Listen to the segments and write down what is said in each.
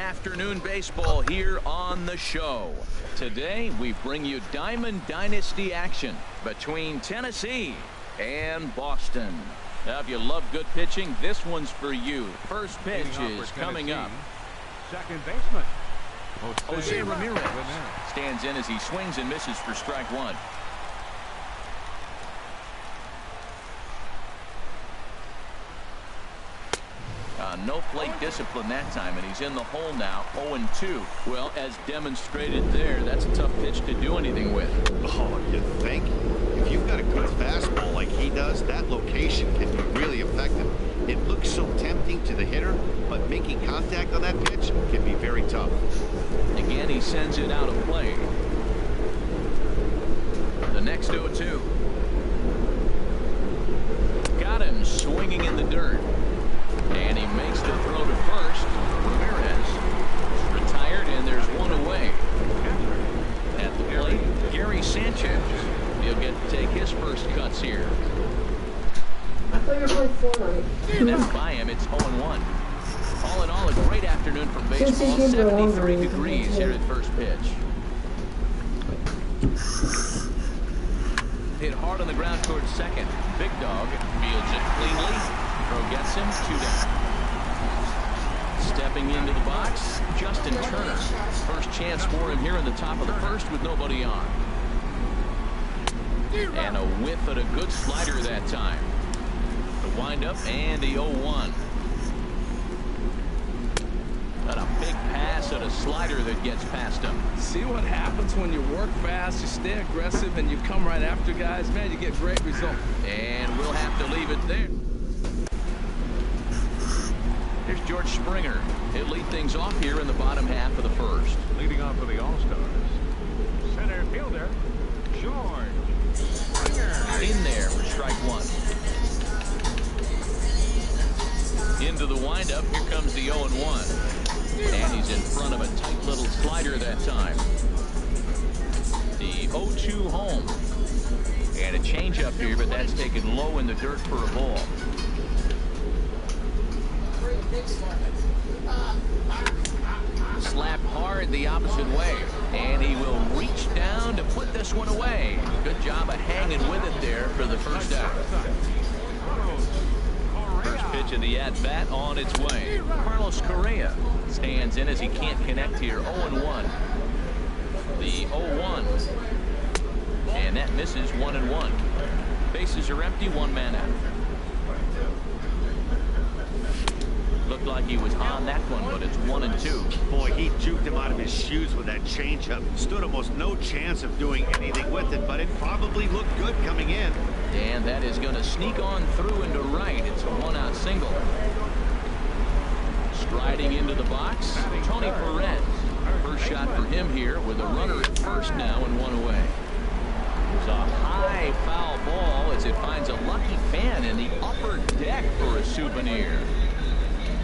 afternoon baseball here on the show. Today we bring you Diamond Dynasty action between Tennessee and Boston. Now, if you love good pitching, this one's for you. First pitch is coming up. Second baseman Jose Ramirez stands in as he swings and misses for strike one. No plate discipline that time, and he's in the hole now, 0-2. Well, as demonstrated there, that's a tough pitch to do anything with. Oh, you think? If you've got a good fastball like he does, that location can be really effective. It looks so tempting to the hitter, but making contact on that pitch can be very tough. Again, he sends it out of play. The next 0-2. Got him swinging in the dirt. And he makes the throw to first. Ramirez retired, and there's one away. At the plate, Gary Sanchez. He'll get to take his first cuts here. I thought you were playing Fortnite. And that's by him. It's 0-1. All in all, a great afternoon for baseball. 73 degrees here at first pitch. Hit hard on the ground towards second. Big Dog fields it cleanly. Throw gets him, 2 down. Stepping into the box, Justin Turner. First chance for him here in the top of the first with nobody on. And a whiff at a good slider that time. The windup and the 0-1. And a big pass and a slider that gets past him. See what happens when you work fast, you stay aggressive, and you come right after guys. Man, you get great results. And we'll have to leave it there. Here's George Springer. He'll lead things off here in the bottom half of the first. leading off for the All-Stars. Center fielder, George Springer. In there for strike one. Into the windup. Here comes the 0-1. And he's in front of a tight little slider that time. The 0-2 home. And a changeup here, but that's taken low in the dirt for a ball. Slapped hard the opposite way, and he will reach down to put this one away. Good job of hanging with it there for the first out. First pitch of the at-bat on its way. Carlos Correa stands in as he can't connect here. 0-1. The 0-1. And that misses 1-1. Bases are empty, one man out. Looked like he was on that one, but it's 1-2. Boy, he juked him out of his shoes with that changeup. Stood almost no chance of doing anything with it, but it probably looked good coming in. And that is going to sneak on through into right. It's a one-out single. Striding into the box, Tony Perez. First shot for him here with a runner at first now and one away. It's a high foul ball as it finds a lucky fan in the upper deck for a souvenir.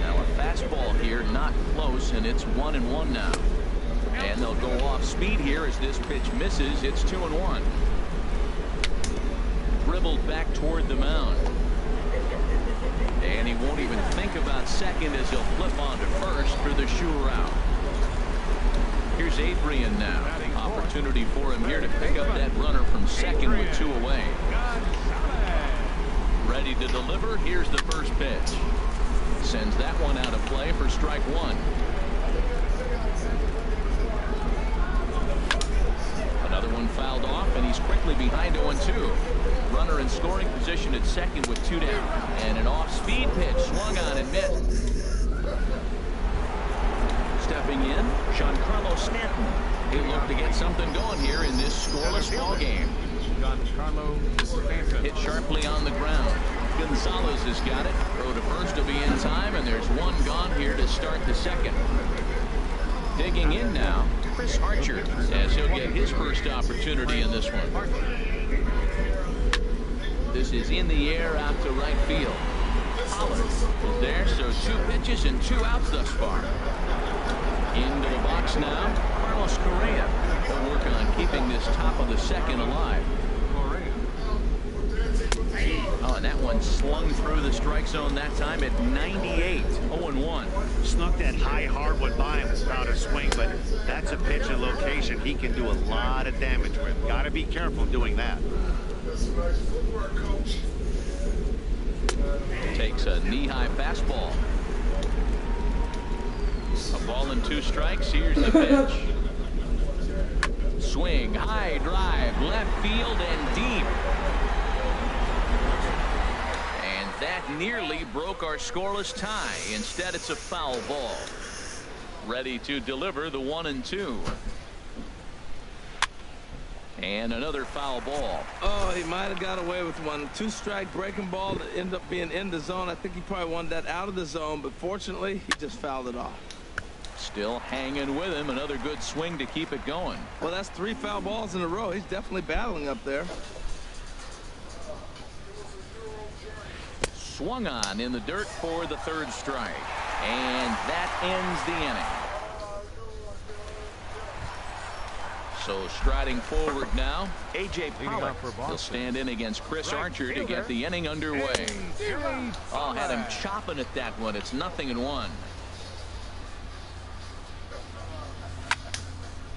Now a fastball here, not close, and it's 1-1 now. And they'll go off speed here as this pitch misses. It's 2-1. Dribbled back toward the mound. And he won't even think about second as he'll flip on to first for the sure out. Here's Adrian now. Opportunity for him here to pick up that runner from second with two away. Ready to deliver. Here's the first pitch. Sends that one out of play for strike one. Another one fouled off, and he's quickly behind 0-2. Runner in scoring position at second with two down. And an off-speed pitch swung on and missed. Stepping in, Giancarlo Stanton. He'll look to get something going here in this scoreless ball game. Giancarlo Stanton. Hit sharply on the ground. Gonzalez has got it. Throw to first to be in time, and there's one gone here to start the second. Digging in now, Chris Archer, as he'll get his first opportunity in this one. This is in the air out to right field. Pollard is there, so two pitches and two outs thus far. Into the box now, Carlos Correa will work on keeping this top of the second alive. Oh, and that one slung through the strike zone that time at 98. 0-1. snuck that high hard one by him without a swing, but that's a pitch and location he can do a lot of damage with. Got to be careful doing that. Takes a knee-high fastball. A ball and 2 strikes. Here's the pitch. Swing, high drive, left field and deep. And that nearly broke our scoreless tie. Instead, it's a foul ball. Ready to deliver the 1-2. And another foul ball. Oh, he might have got away with one. 2-strike breaking ball that ended up being in the zone. I think he probably wanted that out of the zone, but fortunately, he just fouled it off. Still hanging with him. Another good swing to keep it going. Well, that's 3 foul balls in a row. He's definitely battling up there. Swung on in the dirt for the 3rd strike. And that ends the inning. So striding forward now, A.J. Pollock. He'll stand in against Chris Archer to get the inning underway. Oh, had him chopping at that one. It's 0-1.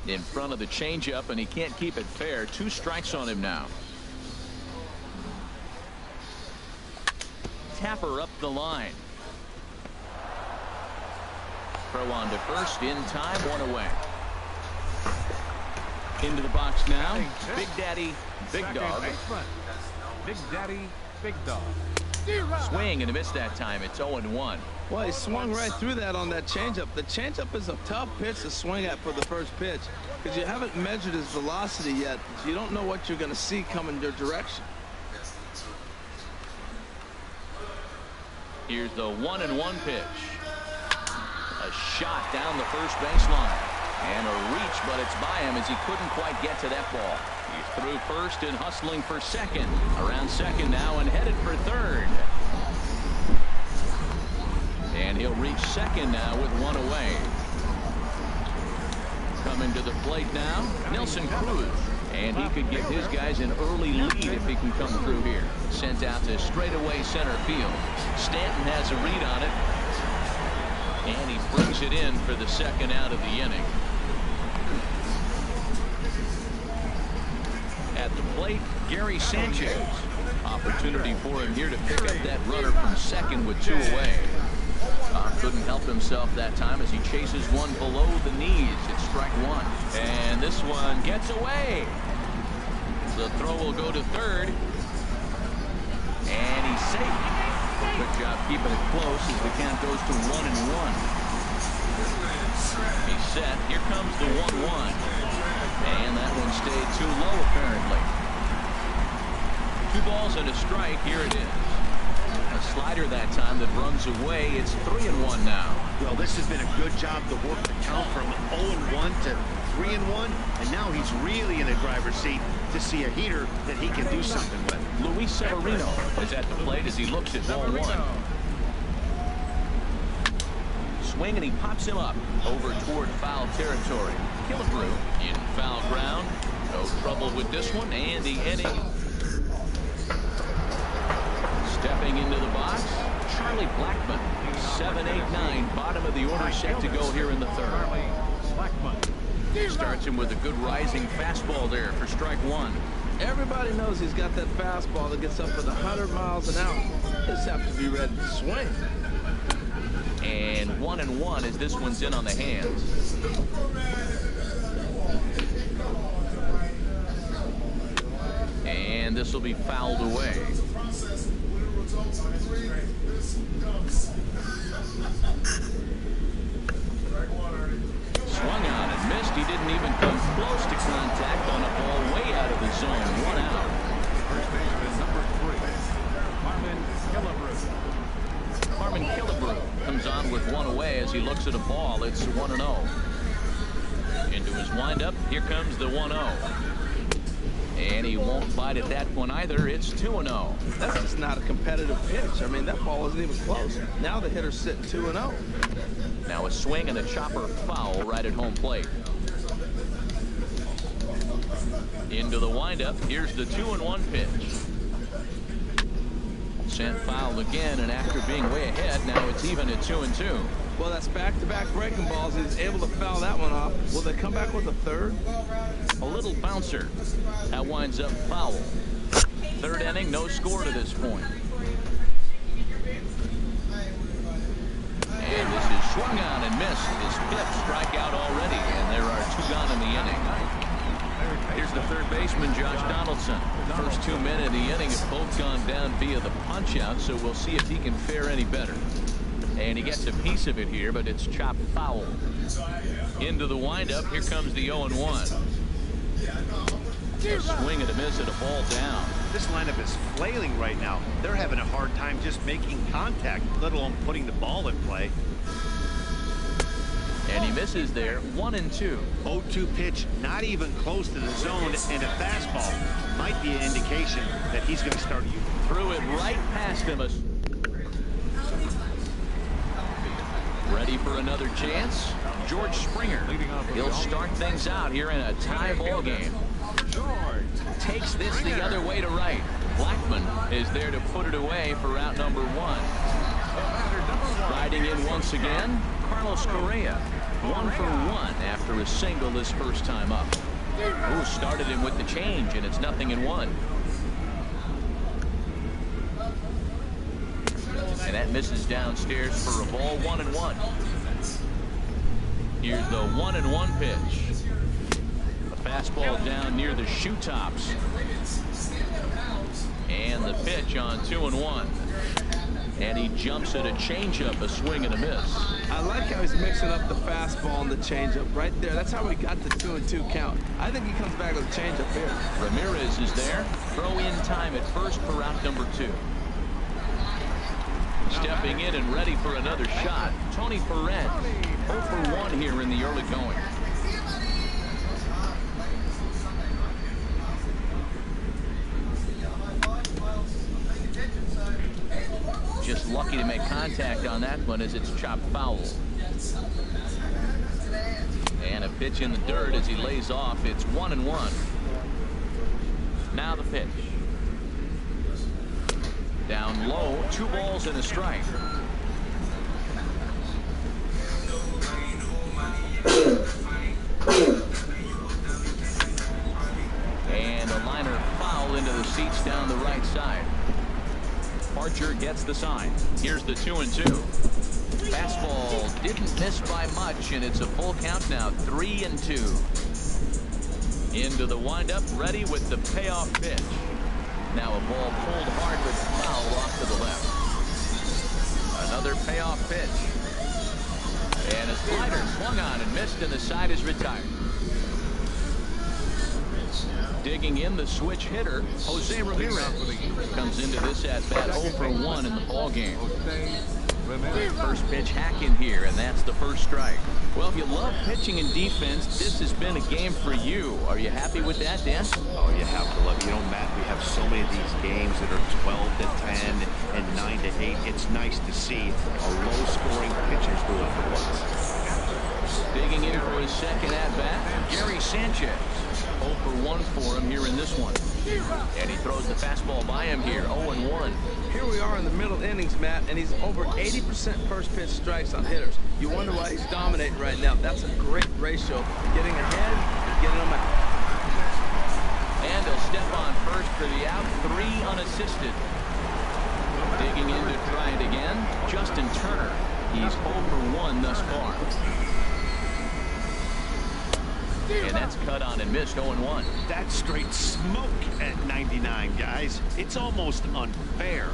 In front of the changeup, and he can't keep it fair. 2 strikes on him now. Tapper up the line. Throw on to first in time, 1 away. Into the box now, Big Daddy, Big Dog. Big Daddy, Big Dog. Swing and a miss that time. It's 0-1. Well, he swung right through that on that changeup. The changeup is a tough pitch to swing at for the first pitch because you haven't measured his velocity yet. So you don't know what you're going to see coming your direction. Here's the 1-1 pitch. A shot down the first baseline. And a reach, but it's by him as he couldn't quite get to that ball. He's through first and hustling for second. Around second now and headed for third. And he'll reach second now with 1 away. Coming to the plate now, Nelson Cruz. And he could give his guys an early lead if he can come through here. Sent out to straightaway center field. Stanton has a read on it. And he brings it in for the 2nd out of the inning. At the plate, Gary Sanchez. Opportunity for him here to pick up that runner from second with 2 away. Couldn't help himself that time as he chases one below the knees. It's strike 1. And this one gets away. The throw will go to third. And he's safe. Good job keeping it close as the count goes to 1-1. He's set. Here comes the 1-1. And that one stayed too low, apparently. 2 balls and a strike. Here it is. A slider that time that runs away. It's 3-1 now. Well, this has been a good job to work the count from 0-1 to 3-1. And now he's really in the driver's seat to see a heater that he can do something with. Luis Severino is at the plate as he looks at ball 1. Swing and he pops him up over toward foul territory. Killebrew in foul ground. No trouble with this one, and the inning. Stepping into the box, Charlie Blackmon. 7, 8, 9, bottom of the order set to go here in the 3rd. Starts him with a good rising fastball there for strike 1. Everybody knows he's got that fastball that gets up at 100 miles an hour. Just have to be ready to swing. And 1-1 as this one's in on the hands. And this will be fouled away. Swung on and missed. He didn't even come close to contact on a ball way out of the zone. 1 out. First baseman number 3, Marvin Killebrew. Comes on with 1 away as he looks at a ball. It's 1-0. Into his windup. Here comes the 1-0. And he won't bite at that one either. It's 2-0. That's just not a competitive pitch. I mean, that ball wasn't even close. Now the hitter's sitting 2-0. Now a swing and a chopper foul right at home plate. Into the windup. Here's the 2-1 pitch. Sent foul again, and after being way ahead, now it's even at 2-2. Well, that's back-to-back breaking balls. He's able to foul that one off. Will they come back with a third? A little bouncer. That winds up foul. Third inning, no score to this point. And this is swung on and missed. His fifth strikeout already, and there are 2 gone in the inning. Here's the third baseman, Josh Donaldson. The first 2 men in the inning have both gone down via the punch-out, so we'll see if he can fare any better. And he gets a piece of it here, but it's chopped foul. Into the windup, here comes the 0-1. A swing and a miss at a ball down. This lineup is flailing right now. They're having a hard time just making contact, let alone putting the ball in play. And he misses there, 1-2. 0-2 pitch, not even close to the zone, and a fastball might be an indication that he's going to start using. Threw it right past him. Ready for another chance? George Springer. He'll start things out here in a tie ball game. Takes this the other way to right. Blackman is there to put it away for out number 1. Riding in once again, Carlos Correa. 1 for 1 after a single his first time up. Ooh, started him with the change, and it's 0-1. And that misses downstairs for a ball, 1-1. Here's the 1-1 pitch. A fastball down near the shoe tops. And the pitch on 2-1. And he jumps at a changeup, a swing and a miss. I like how he's mixing up the fastball and the changeup right there. That's how we got the 2-2 count. I think he comes back with a changeup here. Ramirez is there. Throw in time at first for out number 2. Stepping in and ready for another shot, Tony Perez. 0 for 1 here in the early going. Just lucky to make contact on that one as it's chopped foul. And a pitch in the dirt as he lays off. It's 1-1. Now the pitch. Down low, 2 balls and a strike. And a liner foul into the seats down the right side. Archer gets the sign. Here's the 2-2. Fastball didn't miss by much, and it's a full count now, 3-2. Into the windup, ready with the payoff pitch. Now a ball pulled hard but foul off to the left. Another payoff pitch. And a slider swung on and missed, and the side is retired. Digging in the switch hitter, Jose Ramirez comes into this at-bat 0 for 1 in the ball game. First pitch hack in here, and that's the first strike. Well, if you love pitching and defense, this has been a game for you. Are you happy with that, Dan? Oh, you have to love it. You know, Matt, we have so many of these games that are 12-10 and 9-8. It's nice to see a low-scoring pitcher's duel for once. Digging in for his second at-bat, Gary Sanchez. 0 for 1 for him here in this one. And he throws the fastball by him here, 0-1. Here we are in the middle innings, Matt, and he's over 80% first pitch strikes on hitters. You wonder why he's dominating right now. That's a great ratio. Getting ahead, getting on my... And he'll step on first for the out, 3 unassisted. Digging in to try it again, Justin Turner. He's 0 for 1 thus far. And that's cut on and missed, 0-1. That's straight smoke at 99, guys. It's almost unfair.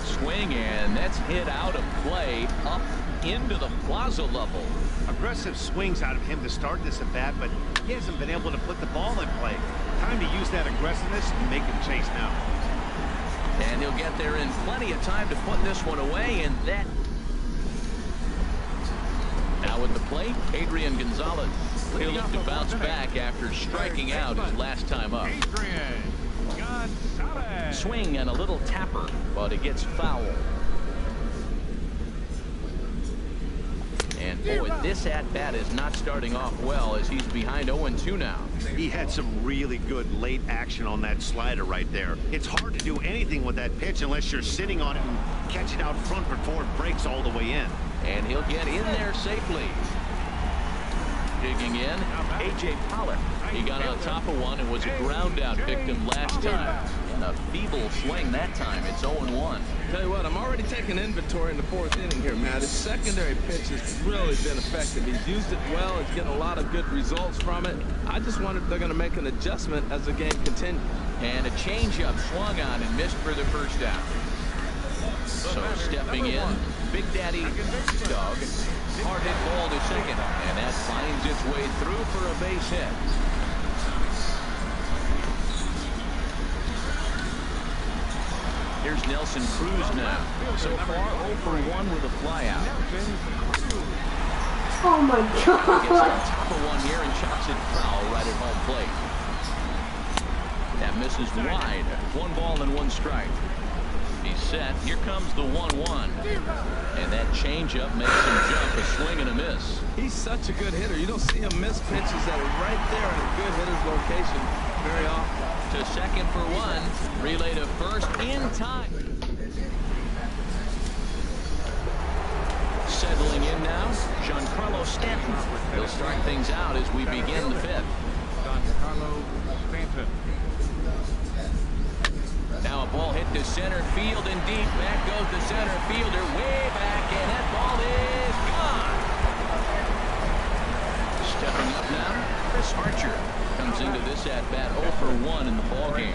Swing, and that's hit out of play up into the plaza level. Aggressive swings out of him to start this at bat, but he hasn't been able to put the ball in play. Time to use that aggressiveness and make him chase now. And he'll get there in plenty of time to put this one away, and that... Now at the plate, Adrian Gonzalez. He'll look to bounce back after striking out his last time up. Swing and a little tapper, but it gets foul. And boy, This at-bat is not starting off well as he's behind 0-2 now. He had some really good late action on that slider right there. It's hard to do anything with that pitch unless you're sitting on it and catch it out front before it breaks all the way in. And he'll get in there safely. Digging in, A.J. Pollock. He got on top of one and was a ground out victim last time. And a feeble swing that time. It's 0-1. Tell you what, I'm already taking inventory in the 4th inning here, Matt. His secondary pitch has really been effective. He's used it well. He's getting a lot of good results from it. I just wonder if they're going to make an adjustment as the game continues. And a changeup swung on and missed for the first down. So stepping in, Big Daddy Dog. Hard hit ball to second. And that finds its way through for a base hit. Here's Nelson Cruz now. So far, 0 for 1 with a flyout. Oh my Gets on God. top of one here and chops it foul right at home plate. That misses wide. 1 ball and 1 strike. He's set. Here comes the 1-1. And that changeup makes him jump, a swing and a miss. He's such a good hitter. You don't see him miss pitches that are right there in a good hitter's location very often. To second for 1. Relay to first in time. Settling in now, Giancarlo Stanton. He'll start things out as we begin the 5th. Giancarlo Stanton. Now a ball hit to center field and deep. Back goes the center fielder way back, and that ball is gone. Stepping up now, Chris Archer comes into this at-bat 0 for 1 in the ballgame.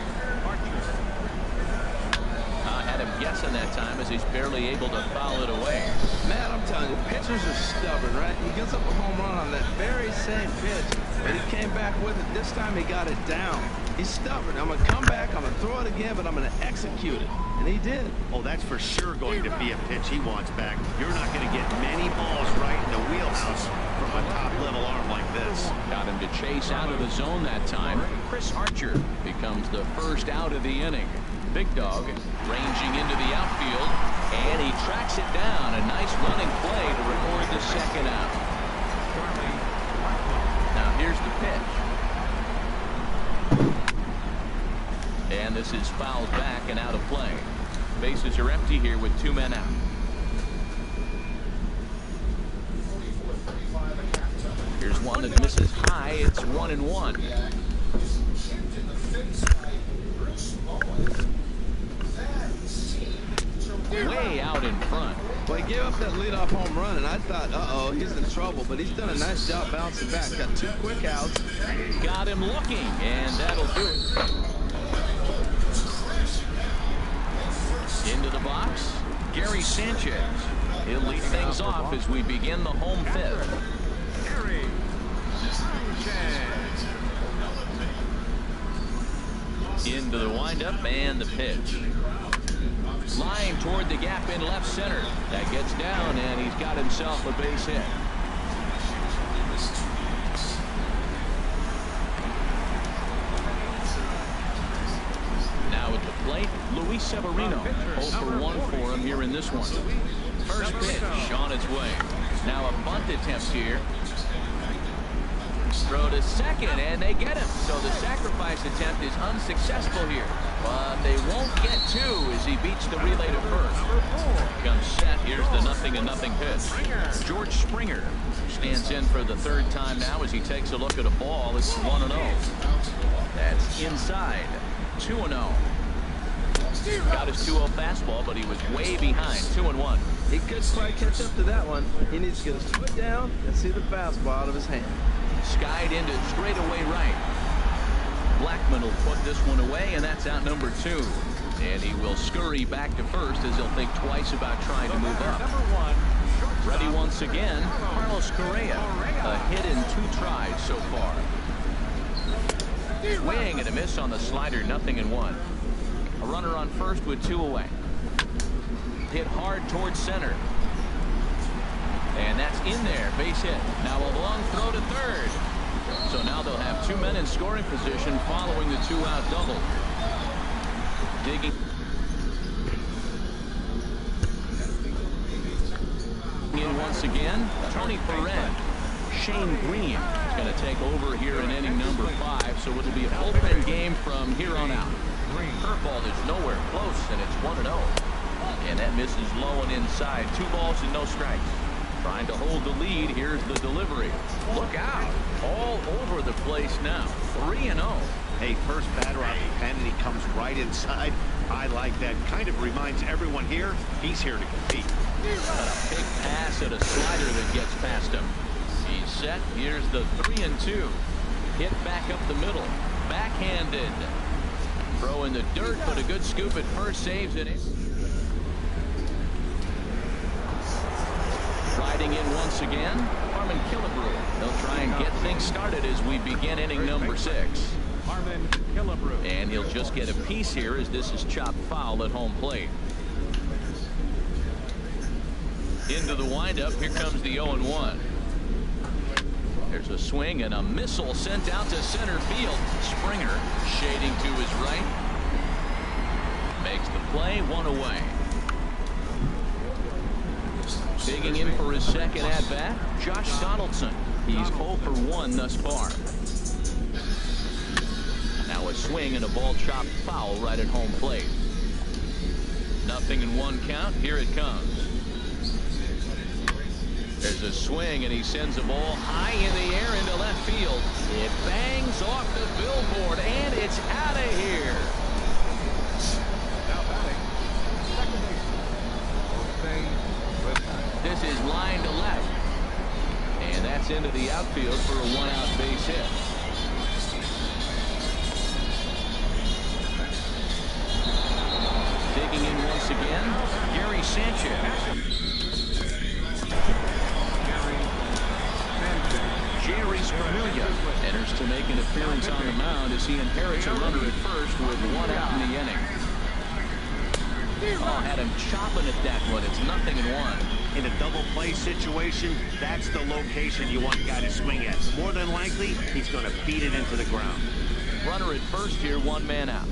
Had him guessing that time as he's barely able to foul it away. Man, I'm telling you, pitchers are stubborn, right? He gets up a home run on that very same pitch, but he came back with it. This time he got it down. He's stubborn. I'm going to come back, I'm going to throw it again, but I'm going to execute it. And he did. Oh, that's for sure going to be a pitch he wants back. You're not going to get many balls right in the wheelhouse from a top-level arm like this. Got him to chase out of the zone that time. Chris Archer becomes the first out of the inning. Big Dog ranging into the outfield, and he tracks it down. A nice running play to record the second out. Now here's the pitch. And this is fouled back and out of play. Bases are empty here with 2 men out. Here's one that misses high. It's 1-1. Way out in front. Well, he gave up that leadoff home run, and I thought, uh-oh, he's in trouble. But he's done a nice job bouncing back. Got 2 quick outs. Got him looking, and that'll do it. Into the box, Gary Sanchez. He'll lead things off as we begin the home 5th. Gary Sanchez. Into the windup and the pitch. Line toward the gap in left center. That gets down, and he's got himself a base hit. Now at the plate, Luis Severino. 0 for 1 for him here in this one. First pitch on its way. Now a bunt attempt here. Throw to second, and they get him. So the sacrifice attempt is unsuccessful here. But they won't get 2 as he beats the relay to first. Comes set. Here's the 0-0 pitch. George Springer stands in for the 3rd time now as he takes a look at a ball. It's 1-0. That's inside. 2-0. Got his 2-0 fastball, but he was way behind. 2-1. He couldn't quite catch up to that one. He needs to get his foot down and see the fastball out of his hand. Skied into straightaway right. Blackman will put this one away, and that's out number 2. And he will scurry back to first as he'll think twice about trying to move up. Ready once again, Carlos Correa. A hit in 2 tries so far. Swing and a miss on the slider, 0-1. A runner on first with 2 away. Hit hard towards center. And that's in there, base hit. Now a long throw to third. So now they'll have 2 men in scoring position following the 2-out double. Digging in once again, Tony Perez. Shane Green is going to take over here in inning number 5, so it'll be a bullpen game from here on out. Curveball is nowhere close, and it's 1-0. And that misses low and inside. 2 balls and no strikes. Trying to hold the lead. Here's the delivery. Look out. All over the place now. 3-0. Hey, first batter out the pen, and he comes right inside. I like that. Kind of reminds everyone here, he's here to compete. Got a big pass and a slider that gets past him. He's set. Here's the 3-2. Hit back up the middle. Backhanded. Throw in the dirt, but a good scoop at first. Saves it. Riding in once again, Harmon Killebrew. They'll try and get things started as we begin inning number 6. Harmon Killebrew. And he'll just get a piece here as this is chopped foul at home plate. Into the windup. Here comes the 0-1. There's a swing and a missile sent out to center field. Springer shading to his right. Makes the play. 1 away. Digging in for his second at-bat, Josh Donaldson. He's 0 for 1 thus far. Now a swing and a ball chopped foul right at home plate. 0-1 count. Here it comes. There's a swing, and he sends a ball high in the air into left field. It bangs off the billboard, and it's out of here. Now batting, second base. This is line to left. And that's into the outfield for a 1-out base hit. Digging in once again, Gary Sanchez. Jerry Spermilla enters to make an appearance on the mound as he inherits a runner at first with 1 out in the inning. Oh, had him chopping at that one. It's 0-1. In a double play situation, that's the location you want a guy to swing at. More than likely, he's going to beat it into the ground. Runner at first here, 1 man out.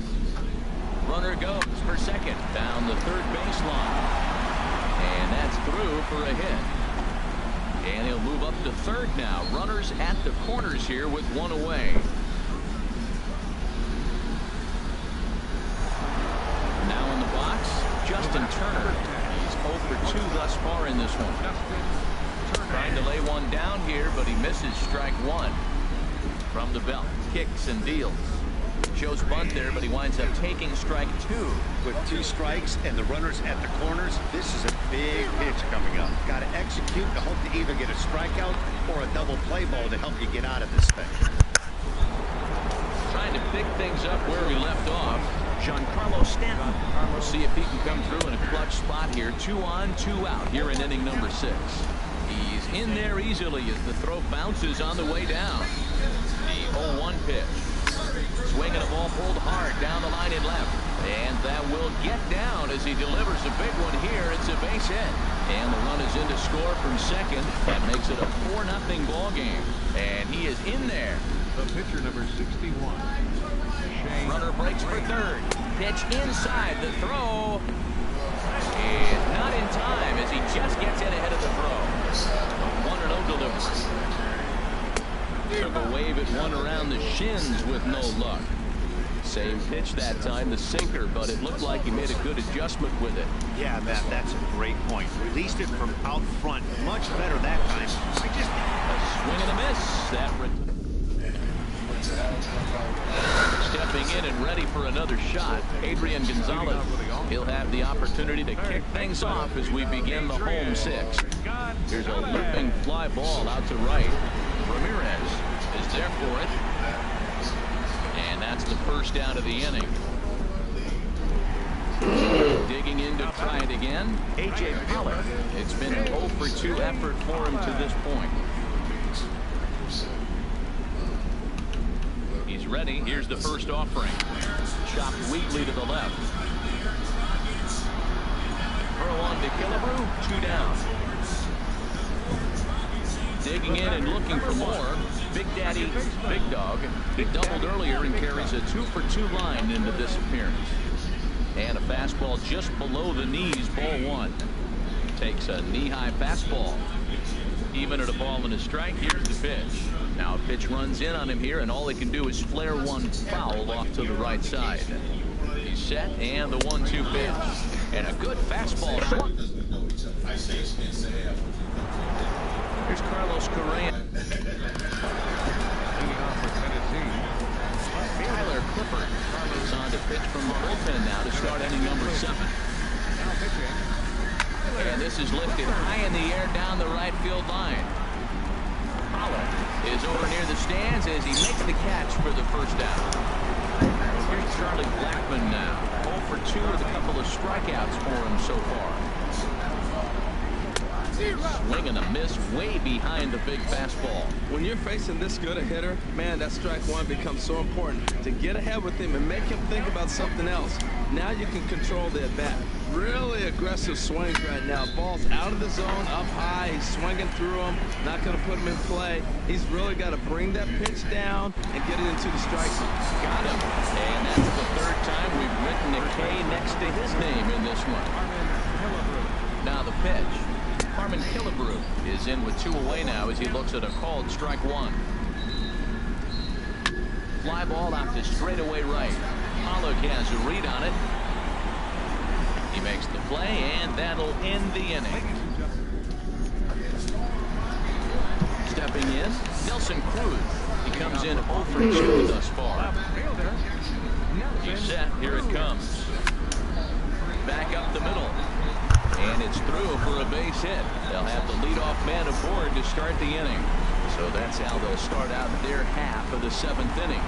Runner goes for second down the third baseline. And that's through for a hit. And he'll move up to third now. Runners at the corners here with 1 away. Now in the box, Justin Turner. He's 0 for 2 thus far in this one. Trying to lay one down here, but he misses strike 1. From the belt, kicks and deals. Shows bunt there, but he winds up taking strike 2. With 2 strikes and the runners at the corners, this is a big pitch coming up. Got to execute to hope to either get a strikeout or a double play ball to help you get out of this thing. Trying to pick things up where we left off. Giancarlo Stanton. We'll see if he can come through in a clutch spot here. 2 on, 2 out here in inning number 6. He's in there easily as the throw bounces on the way down. The 0-1 pitch. Swinging a ball pulled hard down the line in left. And that will get down as he delivers a big one here. It's a base hit. And the run is in to score from second. That makes it a 4-0 ball game. And he is in there. The pitcher, number 61. Shane. Runner breaks for third. Pitch inside. The throw is not in time as he just gets in ahead of the throw. 1-0 delivery. Took a wave at one around the shins with no luck. Same pitch that time, the sinker, but it looked like he made a good adjustment with it. Yeah, Matt, that's a great point. Released it from out front. Much better that time. A swing and a miss. That stepping in and ready for another shot, Adrian Gonzalez. He'll have the opportunity to kick things off as we begin the home 6. Here's a looping fly ball out to right. Ramirez is there for it. And that's the first down of the inning. Digging in to try it again, A.J. Pollard. It's been an 0 for 2 effort for him to this point. He's ready. Here's the first offering. Chopped weakly to the left. Throw on to Killebrew. 2 down. Digging in and looking for more. Big Daddy, Big Dog. He doubled earlier and carries a 2 for 2 line into this appearance. And a fastball just below the knees, ball 1. Takes a knee-high fastball. Even at a ball and a strike, here's the pitch. Now a pitch runs in on him here, and all he can do is flare one foul off to the right side. He's set, and the 1-2 pitch. And a good fastball. Here's Carlos Correa. Tyler Clippard is on to pitch from the bullpen now to start inning number 7. And this is lifted high in the air down the right field line. Pollard is over near the stands as he makes the catch for the first out. Here's Charlie Blackmon now. 0 for 2 with a couple of strikeouts for him so far. Swing and a miss way behind the big fastball. When you're facing this good a hitter, man, that strike one becomes so important. To get ahead with him and make him think about something else. Now you can control the at-bat. Really aggressive swings right now. Ball's out of the zone, up high. He's swinging through them. Not going to put him in play. He's really got to bring that pitch down and get it into the strike zone. Got him. And that's the 3rd time we've written a K next to his name in this one. Now the pitch. Harmon Killebrew is in with 2 away now as he looks at a called strike 1. Fly ball out to straightaway right. Pollard has a read on it. He makes the play, and that'll end the inning. Stepping in, Nelson Cruz. He comes in 0 for 2 thus far. He's set. Here it comes. Back up the middle. And it's through for a base hit. They'll have the leadoff man aboard to start the inning. So that's how they'll start out their half of the 7th inning.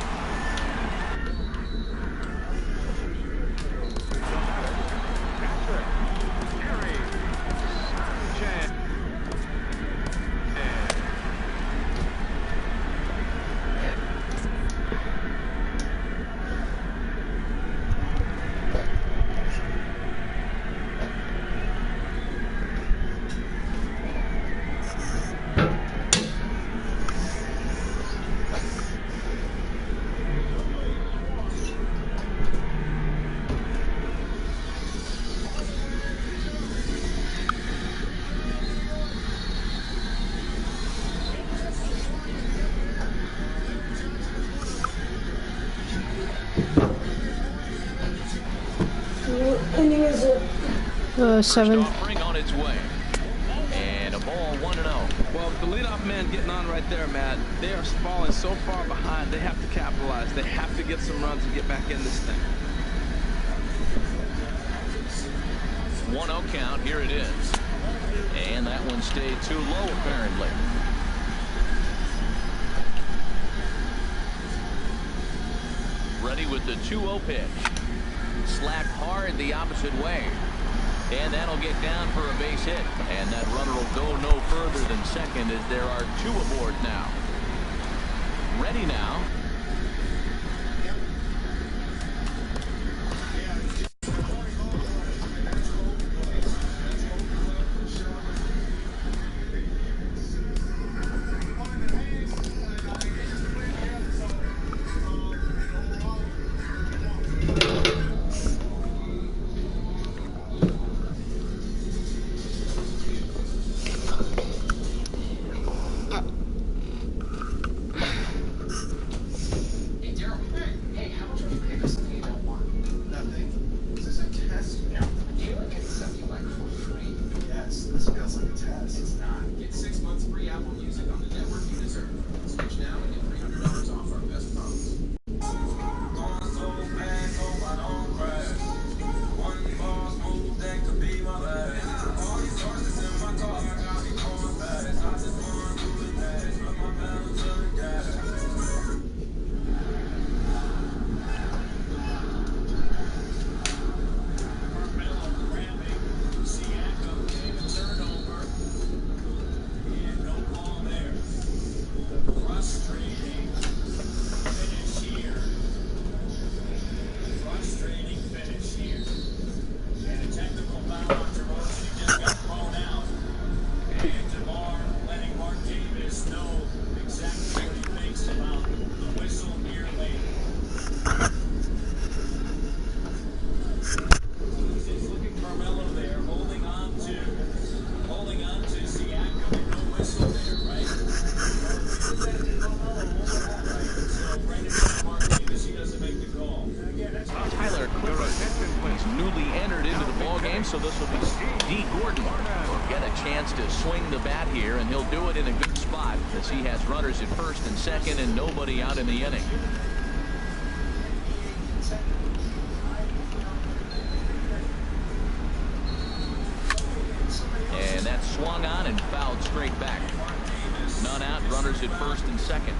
Ending is it? 7. Offering on its way. And a ball 1-0. Well, the leadoff man getting on right there, Matt. They are falling so far behind. They have to capitalize. They have to get some runs and get back in this thing. 1-0 count. Here it is. And that one stayed too low, apparently. Ready with the 2-0 pitch. Slapped hard the opposite way. And that'll get down for a base hit. And that runner will go no further than second as there are 2 aboard now. Ready now. D. Gordon will get a chance to swing the bat here, and he'll do it in a good spot as he has runners at first and second and nobody out in the inning. And that's swung on and fouled straight back. None out, runners at first and second.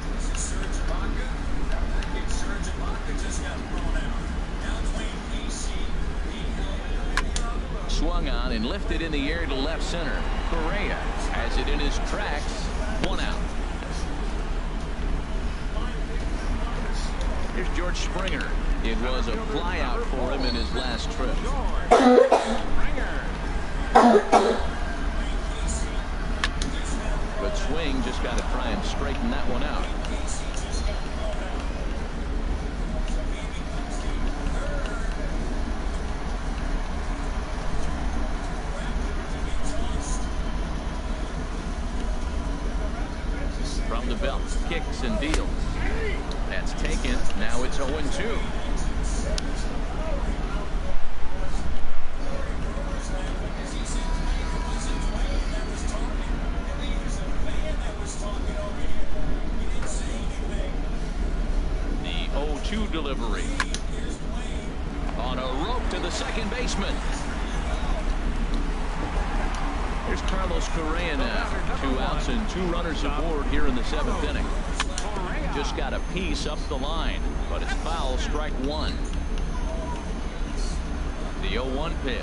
Swung on and lifted in the air to left center. Correa has it in his tracks. One out. Here's George Springer. It was a fly out for him in his last trip. Good swing, just got to try and straighten that one out. From the belt, kicks and deals. That's taken. Now it's 0-2. The 0-2 delivery. On a rope to the second baseman. Here's Carlos Correa now. 2 outs and 2 runners aboard here in the 7th inning. Just got a piece up the line, but it's foul, strike 1. The 0-1 pitch.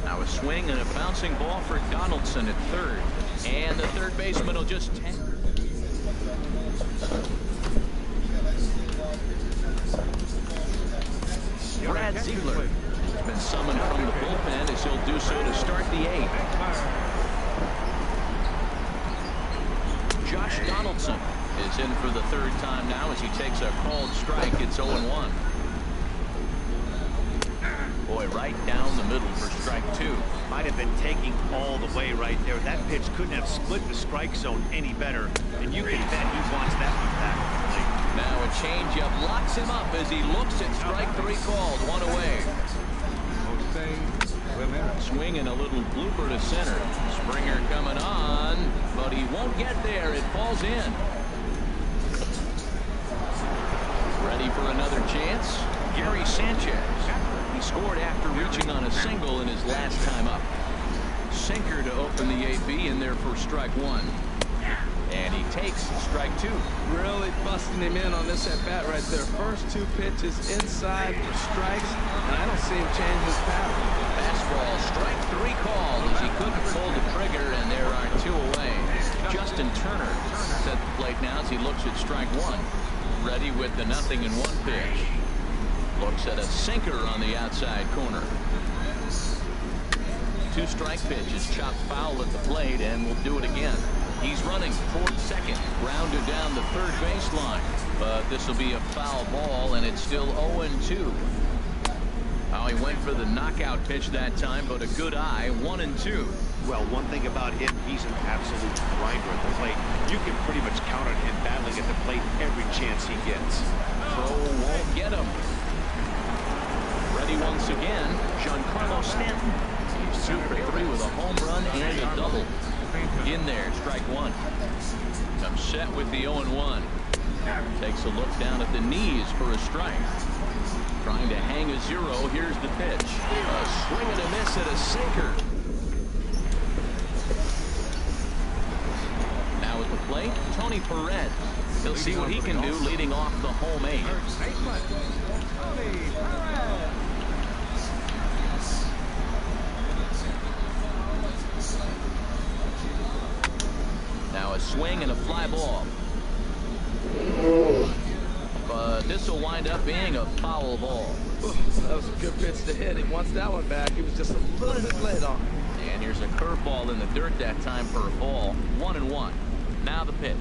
Now a swing and a bouncing ball for Donaldson at third. And the third baseman will just Brad Ziegler has been summoned from the bullpen as he'll do so to start the 8th. Josh Donaldson is in for the 3rd time now as he takes a called strike. It's 0-1. Boy, right down the middle for strike 2. Might have been taking all the way right there. That pitch couldn't have split the strike zone any better, and you can bet he wants that one back. Now a changeup locks him up as he looks at strike 3 called. 1 away. Swing and a little blooper to center. Springer coming on, but he won't get there. It falls in. Ready for another chance? Gary Sanchez. He scored after reaching on a single in his last time up. Sinker to open the AB in there for strike 1. And he takes strike 2. Really busting him in on this at bat right there. First 2 pitches inside for strikes, and I don't see him change his pattern. Fastball, strike 3 called as he couldn't pull the trigger, and there are 2 away. Justin Turner is at the plate now as he looks at strike 1. Ready with the 0-1 pitch. Looks at a sinker on the outside corner. 2 strike pitches, chopped foul at the plate, and will do it again. He's running toward second, grounded down the third baseline, but this will be a foul ball, and it's still 0-2. Oh, he went for the knockout pitch that time, but a good eye. 1-2. Well, one thing about him, he's an absolute grinder at the plate. You can pretty much count on him battling at the plate every chance he gets. Throw won't get him. Ready once again, Giancarlo Stanton. He's 2 for 3 with a home run and a double. In there, strike 1. Comes set with the 0-1. Takes a look down at the knees for a strike. Trying to hang a 0. Here's the pitch. A swing and a miss at a sinker. Now at the plate, Tony Perez. He'll see what he can do leading off the home 8. Now a swing and a fly ball. But this will wind up being a foul ball. That was a good pitch to hit. He wants that one back. He was just a little bit late on. And here's a curveball in the dirt that time for a ball. 1-1. Now the pitch.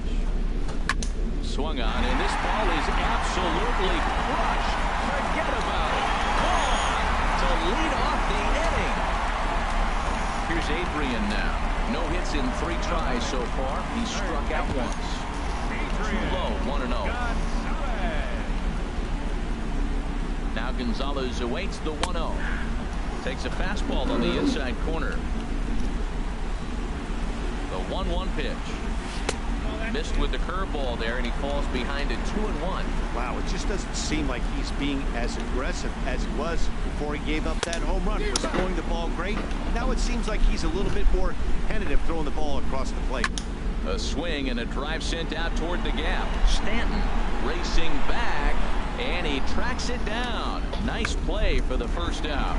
Swung on, and this ball is absolutely crushed. Forget about it. Gone to lead off the inning. Here's Adrian now. No hits in 3 tries so far. He struck out once. Too low, 1-0. Now Gonzalez awaits the 1-0. Takes a fastball on the inside corner. The 1-1 pitch. Missed with the curveball there, and he falls behind it 2-1. Wow, it just doesn't seem like he's being as aggressive as he was before he gave up that home run. He was throwing the ball great. Now it seems like he's a little bit more tentative throwing the ball across the plate. A swing and a drive sent out toward the gap. Stanton racing back, and he tracks it down. Nice play for the first out.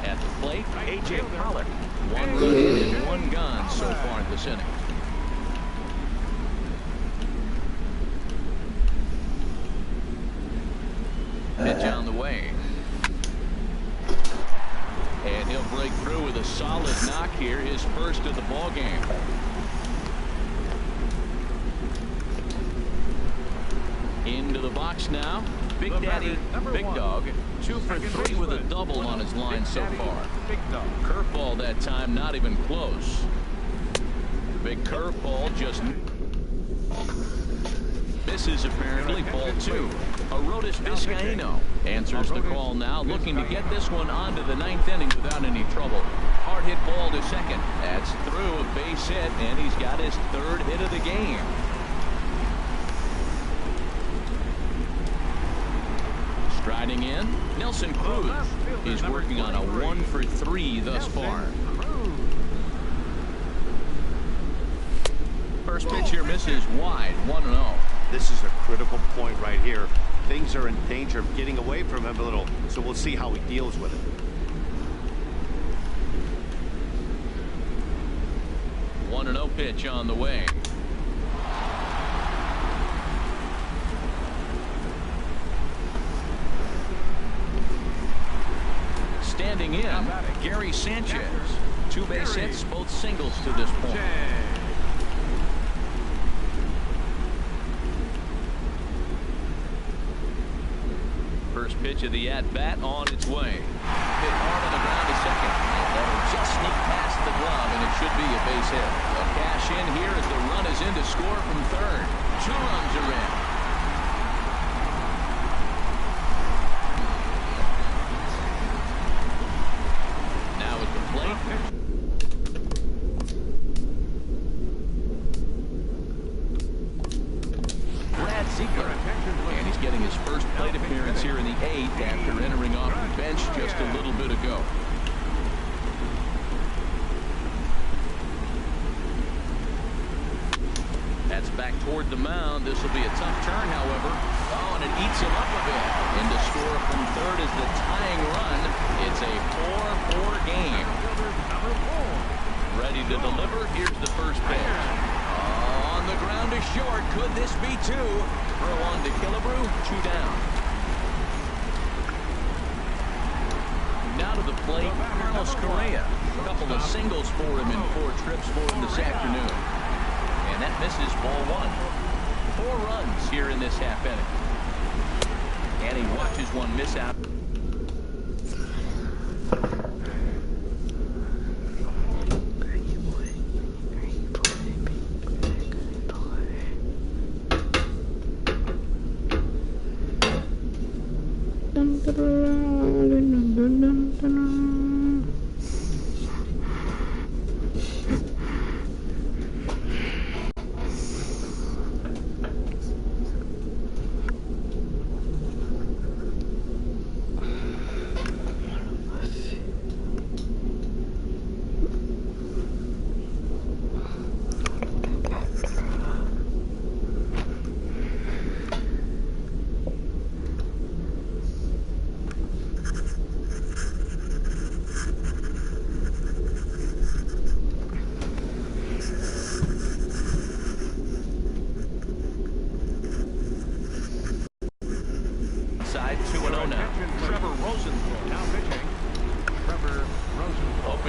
At the plate, A.J. Pollock. 1 run in and 1 gone so far in this inning. Pitch on the way. And he'll break through with a solid knock here, his first of the ball game. Into the box now. Big Daddy, Big Dog, 2 for 3 with a double on his line so far. Curveball that time, not even close. Big curveball just misses apparently. Ball 2. Arodys Vizcaíno answers the call now, looking to get this one onto the 9th inning without any trouble. Hard hit ball to second. That's through, a base hit, and he's got his 3rd hit of the game. Striding in, Nelson Cruz. He's working on a 1 for 3 thus far. First pitch here misses wide, 1-0. This is a critical point right here. Things are in danger of getting away from him a little, so we'll see how he deals with it. 1-0 pitch on the way. Standing in, Gary Sanchez. 2 base hits, both singles to this point. First pitch of the at-bat on its way. Hit hard on the ground to second. That'll just sneak past the glove, and it should be a base hit. A cash in here as the run is in to score from 3rd. 2 runs are in. Now at the plate. Brad Ziegler. And he's getting his first plate appearance here in the 8th after entering off the bench just a little bit ago. That's back toward the mound. This will be a tough turn, however. Oh, and it eats him up a bit. In to score from 3rd is the tying run. It's a 4-4 game. Ready to deliver. Here's the first pitch. On the ground is short. Could this be 2? Throw on to Killebrew. 2 down. Now to the plate, Carlos Correa. A couple of singles for him in 4 trips for him this afternoon. And that misses ball 1. 4 runs here in this half inning. And he watches one miss out.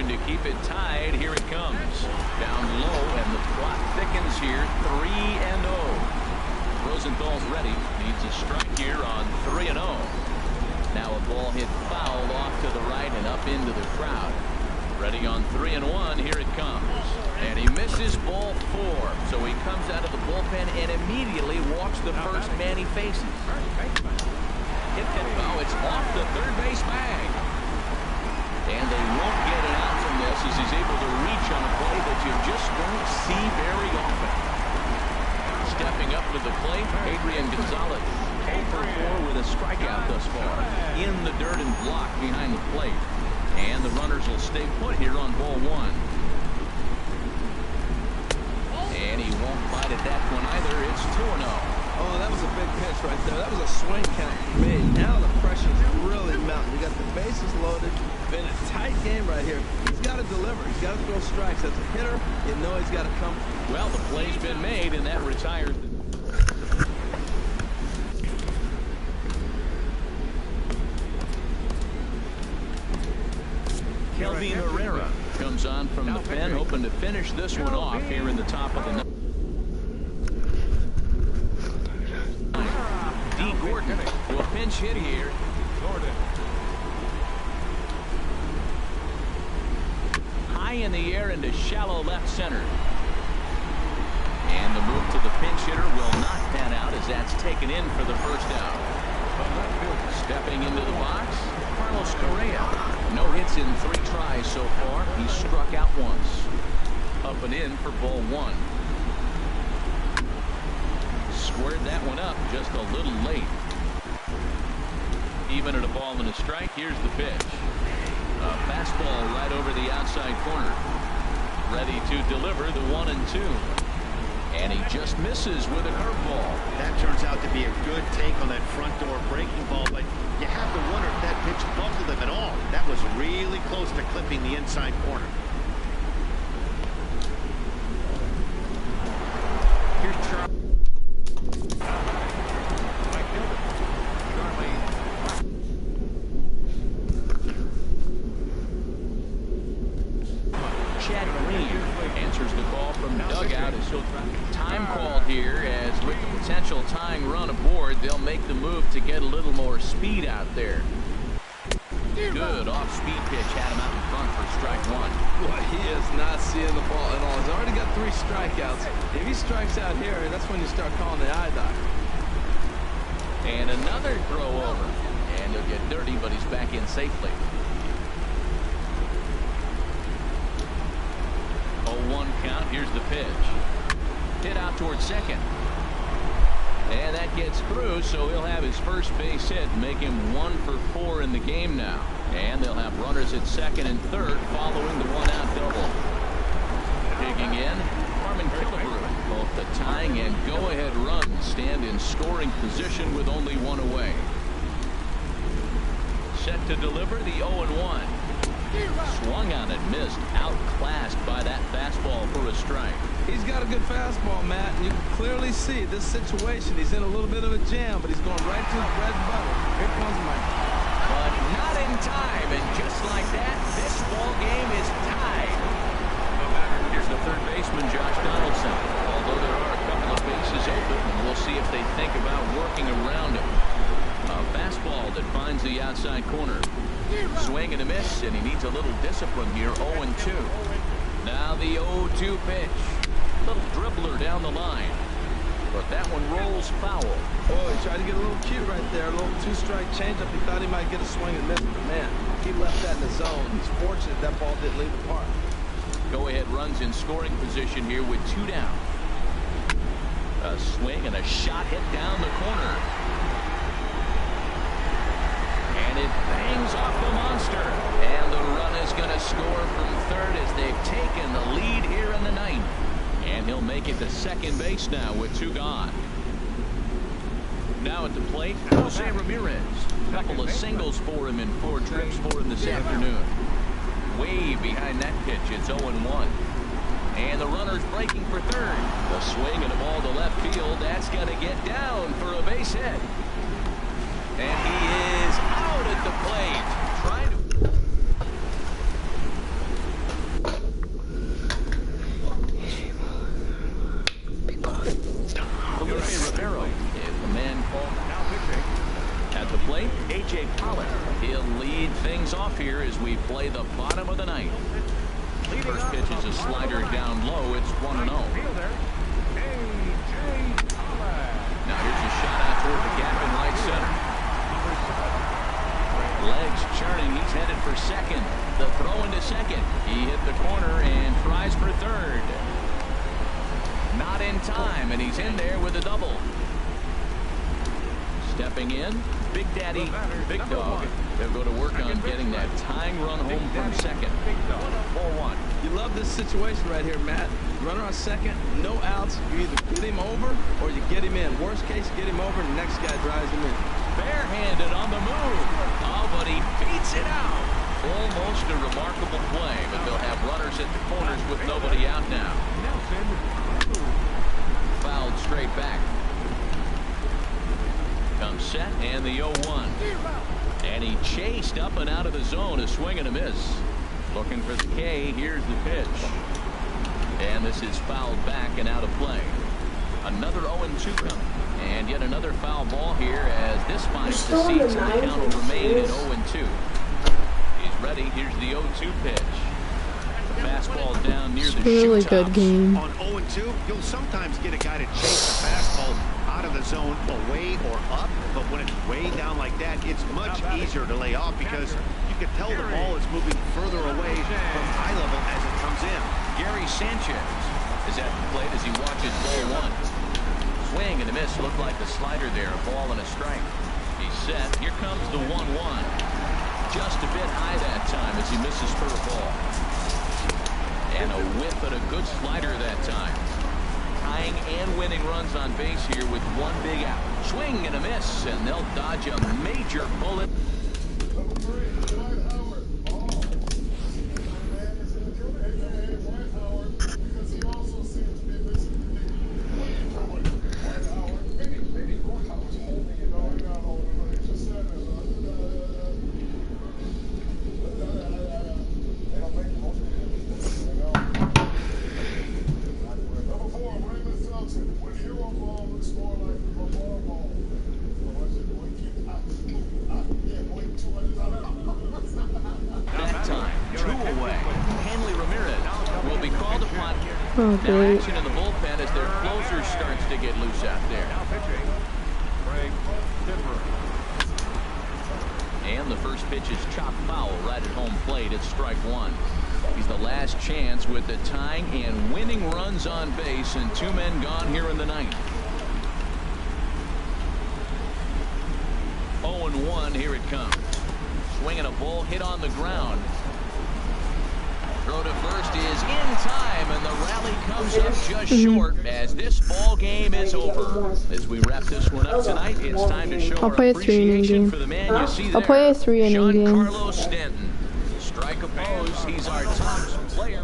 To keep it tied, here it comes. Down low, and the clock thickens here. 3-0. Rosenthal's ready. Needs a strike here on 3-0. Now a ball hit foul off to the right and up into the crowd. Ready on 3-1. Here it comes. And he misses ball 4. So he comes out of the bullpen and immediately walks the first man he faces. Oh, it's off the third base bag. And they won't get it out from this as he's able to reach on a play that you just don't see very often. Stepping up to the plate, Adrian Gonzalez. 0 for 4 with a strikeout thus far. In the dirt and blocked behind the plate. And the runners will stay put here on ball 1. And he won't bite at that one either. It's 2-0. Oh, that was a big pitch right there. That was a swing count he made. Now the pressure's really mounting. You got the bases loaded. Been a tight game right here. He's got to deliver. He's got to throw strikes. As a hitter, you know he's got to come. Well, the play's been made, and that retires. Kelvin Herrera comes on from the pen, hoping to finish this one off here in the top of the ninth. D. Gordon to a pinch hit here. High in the air into shallow left center. And the move to the pinch hitter will not pan out as that's taken in for the first out. Stepping into the box, Carlos Correa. No hits in 3 tries so far. He struck out once. Up and in for ball 1. Squared that one up just a little late. Even at a ball and a strike, here's the pitch. A fastball right over the outside corner. Ready to deliver the 1-2. And he just misses with a curveball. That turns out to be a good take on that front door breaking ball, but you have to wonder if that pitch bumped them at all. That was really close to clipping the inside corner. Here's Charlie. Chad Green answers the call from dugout as he'll time called here, as with the potential tying run aboard, they'll make the move to get a little more speed out there. Good off-speed pitch had him out in front for strike 1. Boy, he is not seeing the ball at all. He's already got 3 strikeouts. If he strikes out here, that's when you start calling the eye doctor. And another throw over. And he'll get dirty, but he's back in safely. 0-1 count. Here's the pitch. Hit out towards second. And that gets through, so he'll have his first base hit, make him 1 for 4 in the game now. And they'll have runners at second and third following the 1-out double. Digging in, Harmon Killebrew. Both the tying and go-ahead runs stand in scoring position with only 1 away. Set to deliver the 0-1. Swung on and missed, outclassed by that fastball for a strike. He's got a good fastball, Matt, and you can clearly see this situation. He's in a little bit of a jam, but he's going right to his bread and butter. Here comes Mike. But not in time, and just like that, this ball game is tied. Here's the third baseman, Josh Donaldson. Although there are a couple of bases open, we'll see if they think about working around him. A fastball that finds the outside corner. Swing and a miss, and he needs a little discipline here. 0-2. Now the 0-2 pitch. Little dribbler down the line. But that one rolls foul. Oh, he tried to get a little cute right there. A little 2-strike changeup. He thought he might get a swing and miss, but man, he left that in the zone. He's fortunate that ball didn't leave the park. Go-ahead runs in scoring position here with 2 down. A swing and a shot hit down the corner. And it bangs off the monster. And the run is going to score from third as they've taken the lead here in the ninth. And he'll make it to second base now with 2 gone. Now at the plate, Jose Ramirez. A couple of singles for him and 4 trips for him this afternoon. Way behind that pitch, it's 0-1. And the runner's breaking for third. A swing and a ball to left field. That's going to get down for a base hit. And he is out at the plate. Trying to... Jose Romero is the man called now pitching. At the plate, A.J. Pollock. He'll lead things off here as we play the bottom of the ninth. First pitch is a slider down low. It's 1-0. Now here's a shot out toward the gap in right center. Legs churning. He's headed for second. The throw into second. He hit the corner and tries for third. Not in time, and he's in there with a double. Stepping in, Big Daddy, Big Dog. They'll go to work on getting that tying run home from second. 4-1. You love this situation right here, Matt. Runner on second, no outs. You either get him over or you get him in. Worst case, get him over and the next guy drives him in. Barehanded on the move. Oh, but he beats it out. Almost a remarkable play, but they'll have runners at the corners with nobody out now. Fouled straight back. Comes set and the 0-1. And he chased up and out of the zone, a swing and a miss. Looking for the K. Here's the pitch. And this is fouled back and out of play. Another 0-2 coming. And yet another foul ball here as this finds the seats and the count will remain at 0-2. He's ready. Here's the 0-2 pitch. The fastball down near the really shoe good tops. game. On 0-2, you'll sometimes get a guy to chase the fastball out of the zone away or up, but when it's way down like that, it's much easier to lay off because you can tell the ball is moving further away from eye level as it comes in. Gary Sanchez is at the plate as he watches ball one. Swing and a miss. Looked like the slider there. A ball and a strike. He's set. Here comes the 1-1. Just a bit high that time as he misses for a ball. And a whip and a good slider that time. Tying and winning runs on base here with one big out. Swing and a miss, and they'll dodge a major bullet. Oh, now great. action in the bullpen as their closer starts to get loose out there. Now pitching, Craig Denver. And the first pitch is chopped foul right at home plate. It's strike one. He's the last chance with the tying and winning runs on base and two men gone here in the ninth. 0-1, here it comes. Swinging a ball hit on the ground. Throw to first is in time, and the rally comes up just short as this ball game is over. As we wrap this one up tonight, it's time to show I'll our play a 3-inning appreciation game. for the man you see there. I'll play a 3-inning game. Giancarlo Stanton. Strike opposed. He's our top player.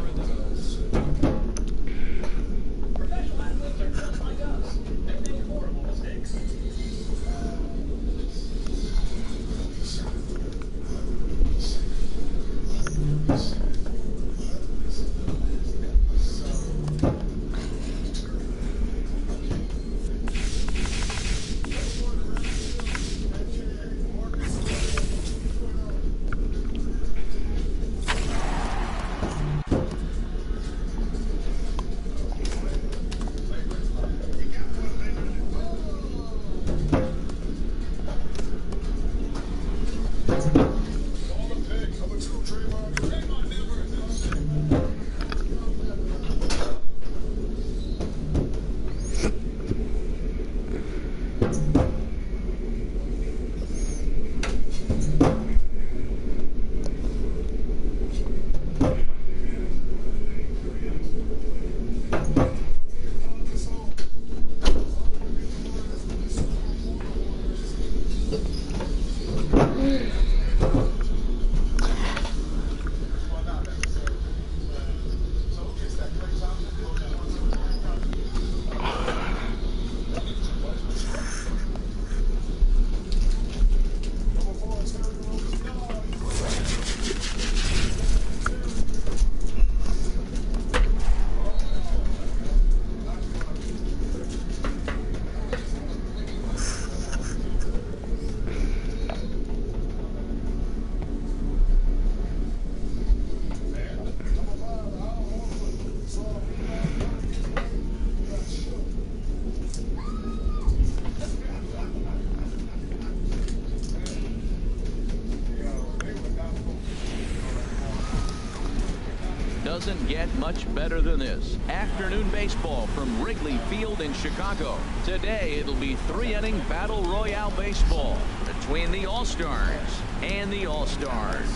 doesn't get much better than this. Afternoon baseball from Wrigley Field in Chicago. Today it'll be 3-inning battle royale baseball between the All-Stars and the All-Stars.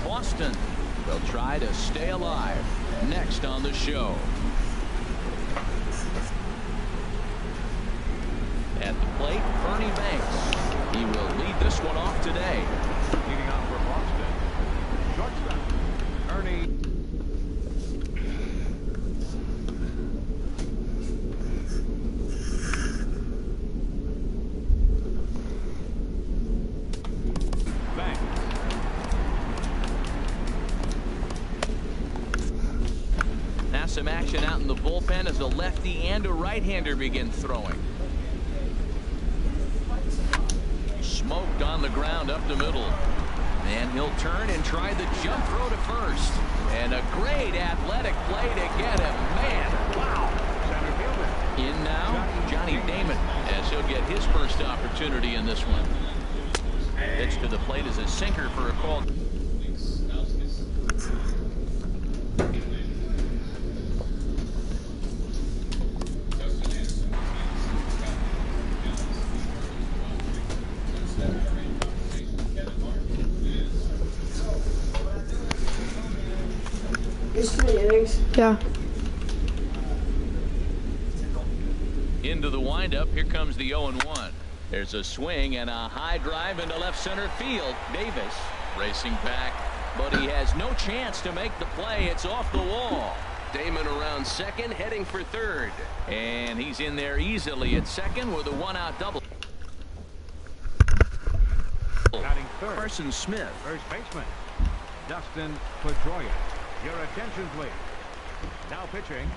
Boston will try to stay alive. Next on the show. At the plate, Bernie Banks. He will lead this one off today. Leading off for Boston. Shortstop, Ernie. Banks. Now some action out in the bullpen as a lefty and a right-hander begin throwing. Smoked on the ground up the middle. And he'll turn and try the jump throw to first. And a great athletic play to get him. Man, wow. Center fielder. In now, Johnny Damon, as he'll get his first opportunity in this one. Pitch to the plate is a sinker for a call. It's 3 innings. Yeah. Into the windup. Here comes the 0-1. There's a swing and a high drive into left center field. Davis racing back, but he has no chance to make the play. It's off the wall. Damon around second, heading for third. And he's in there easily at second with a 1-out double. Batting third. Carson Smith. First baseman, Dustin Pedroia. Your attention, please. Now pitching.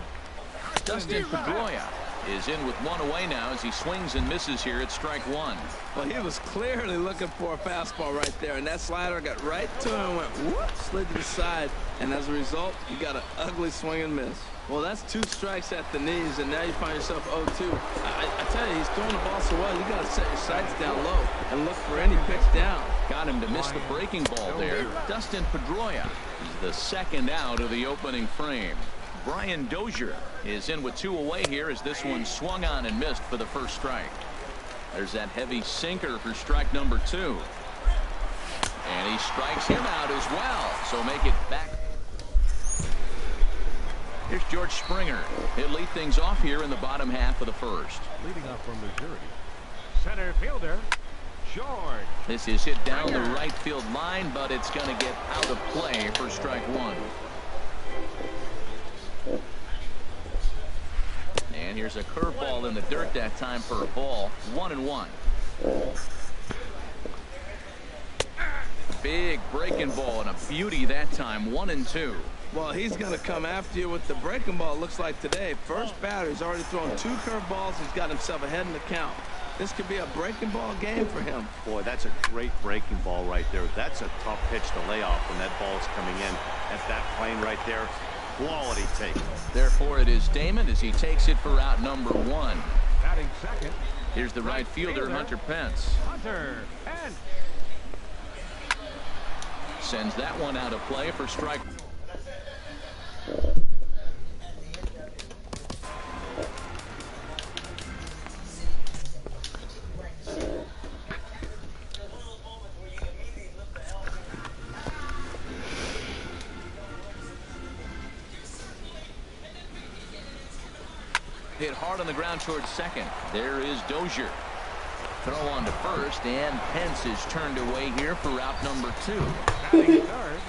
Dustin Pedroia is in with one away now as he swings and misses here at strike one. Well, he was clearly looking for a fastball right there, and that slider got right to him and went whoop, slid to the side, and as a result, you got an ugly swing and miss. Well, that's 2 strikes at the knees, and now you find yourself 0-2. I tell you, he's throwing the ball so well, you got to set your sights down low and look for any pitch down. Got him to miss the breaking ball there. Dustin Pedroia is the second out of the opening frame. Brian Dozier is in with 2 away here as this one swung on and missed for the first strike. There's that heavy sinker for strike number 2. And he strikes him out as well. So make it back. Here's George Springer. He'll lead things off here in the bottom half of the first. Leading off from Missouri, center fielder, George. This is hit down the right field line, but it's going to get out of play for strike 1. And here's a curveball in the dirt that time for a ball. 1-1. Big breaking ball and a beauty that time. 1-2. Well, he's going to come after you with the breaking ball, it looks like today. First batter, he's already thrown 2 curveballs. He's got himself ahead in the count. This could be a breaking ball game for him. Boy, that's a great breaking ball right there. That's a tough pitch to lay off when that ball is coming in at that plane right there. Quality take. Therefore, it is Damon as he takes it for out number 1. Batting second. Here's the right fielder, Hunter Pence. Hunter Pence. Sends that one out of play for strike. Hit hard on the ground towards second. There is Dozier. Throw on to first, and Pence is turned away here for route number 2. Batting third.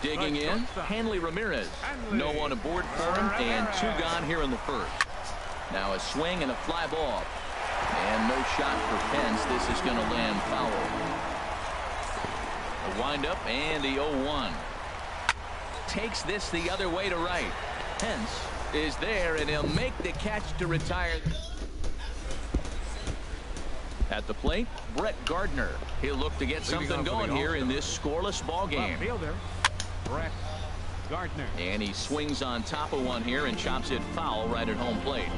Digging in, Hanley Ramirez. No one aboard for him, and 2 gone here in the first. Now a swing and a fly ball. And no shot for Pence. This is going to land foul. A windup and the 0-1. Takes this the other way to right. Pence is there, and he'll make the catch to retire. At the plate, Brett Gardner. He'll look to get something going here in this scoreless ball game. Fielder, Brett Gardner. And he swings on top of one here and chops it foul right at home plate.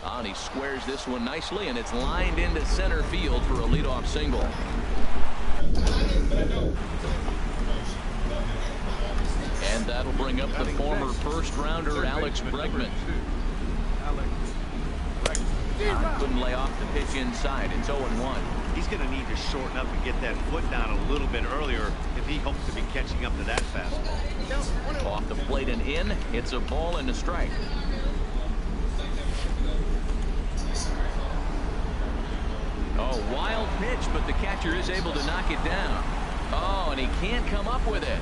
And he squares this one nicely, and it's lined into center field for a leadoff single. bring up the former first-rounder Alex Bregman. Couldn't lay off the pitch inside. It's 0-1. He's going to need to shorten up and get that foot down a little bit earlier if he hopes to be catching up to that fastball. Off the plate and in. It's a ball and a strike. Oh, wild pitch, but the catcher is able to knock it down. Oh, and he can't come up with it.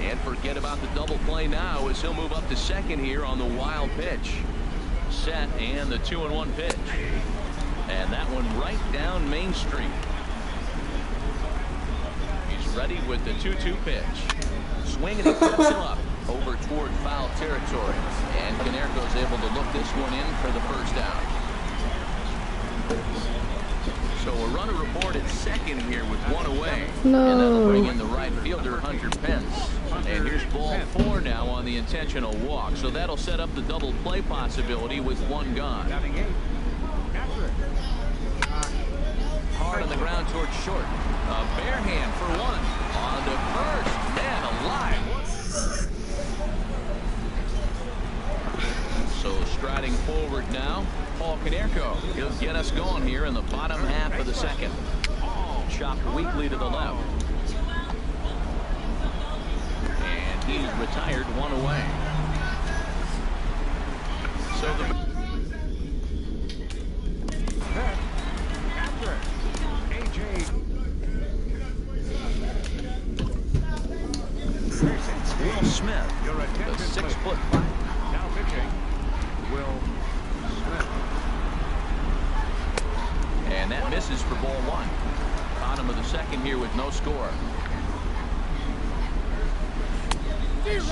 And forget about the double play now as he'll move up to second here on the wild pitch. Set and the 2-1 pitch. And that one right down Main Street. He's ready with the 2-2 pitch. Swing and he puts him up over toward foul territory. And Canerco's able to look this one in for the first out. So a runner aboard at second here with one away. No. And that'll bring in the right fielder, Hunter Pence. And here's ball 4 now on the intentional walk. So that'll set up the double play possibility with one gone. Hard on the ground towards short. A bare hand for one. On to first. Man alive. So striding forward now, Paul Canerco. He'll get us going here in the bottom half of the second. Chopped weakly to the left. And he's retired one away. So the Will Smith, the 6'5". Now pitching, Will Smith. And that misses for ball 1. Bottom of the second here with no score.